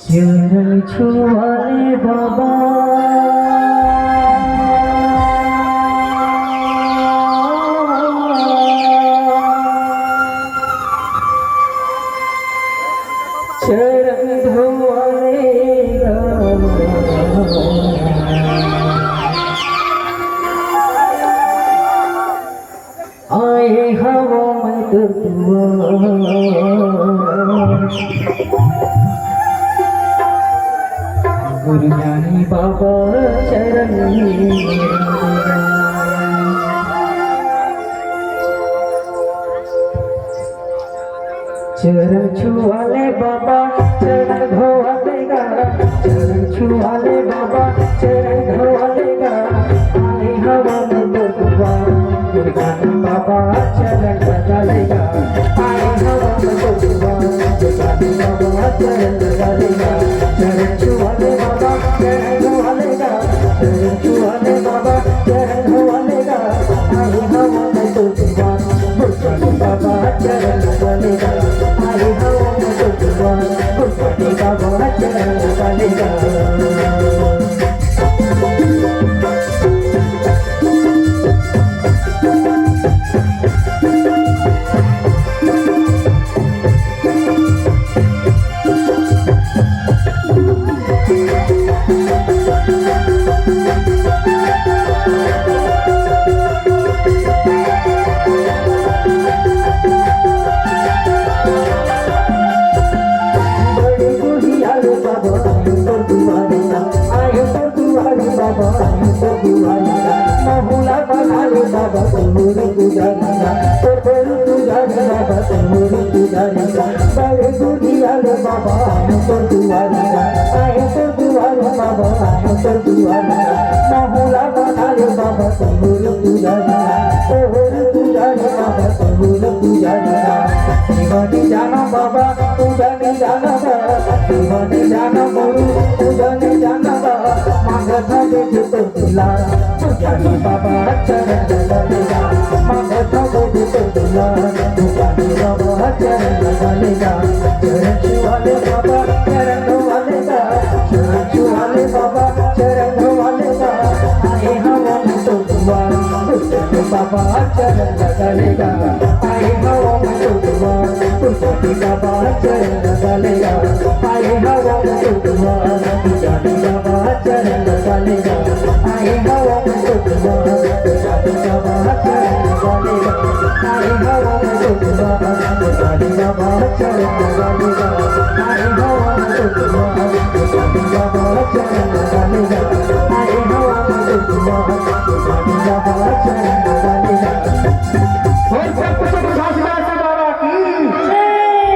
चरण छुआले बाबा चरण धोवाले आए हवा मत गुरु ज्ञानी बाबा चरण चरण छुआले बाबा चरण धोवालेगा चरण छुआले बाबा चरण धोवालेगा आए हवा में दुआ गुरु ज्ञानी बाबा चरण लगालेगा आए हवा में दुआ गुरु ज्ञानी बाबा चरण लगालेगा चरण छुआले बाबा चरण धोवालेगा चरण छुआले बाबा चरण धोवालेगा आए हवा में दुआ गुरु ज्ञानी बाबा चरण लगालेगा आए हवा में दुआ गुरु ज्ञानी बाबा चरण लगालेगा बहुला बनाले बाबा तुमूर पुजारीला तोर पुजारी बाबा तुमूर पुजारीला बड़े गुड़ियाले बाबा तोर दुआरीला आए तोर दुआरी बाबा तोर दुआरीला बहुला बनाले बाबा तुमूर पुजारीला तोर पुजारी बाबा तुमूर पुजारीला शिवानी जाना बाबा पूजानी जाना शिवानी जाना गुरु पूजानी जाना मागता देखे तो दिला पुजारी बाबा चरण लगालेगा मागता देखे तो दिला पुजारी बाबा चरण लगालेगा चरण छुआले बाबा चरण धोवालेगा चरण छुआले बाबा चरण धोवालेगा आए हवा में तो दुआ पुजारी बाबा चरण लगालेगा आए हवा में तो दुआ पुजारी बाबा चरण लगालेगा आए हवा में तो दुआ पुजारी बाबा चरण लगालेगा आए हवा में तो दुआ पुजारी बाबा चरण लगालेगा आए हवा में तो दुआ पुजारी बाबा चरण लगालेगा आए हवा में तो दुआ पुजारी बाबा चरण लगालेगा आए हवा में तो दुआ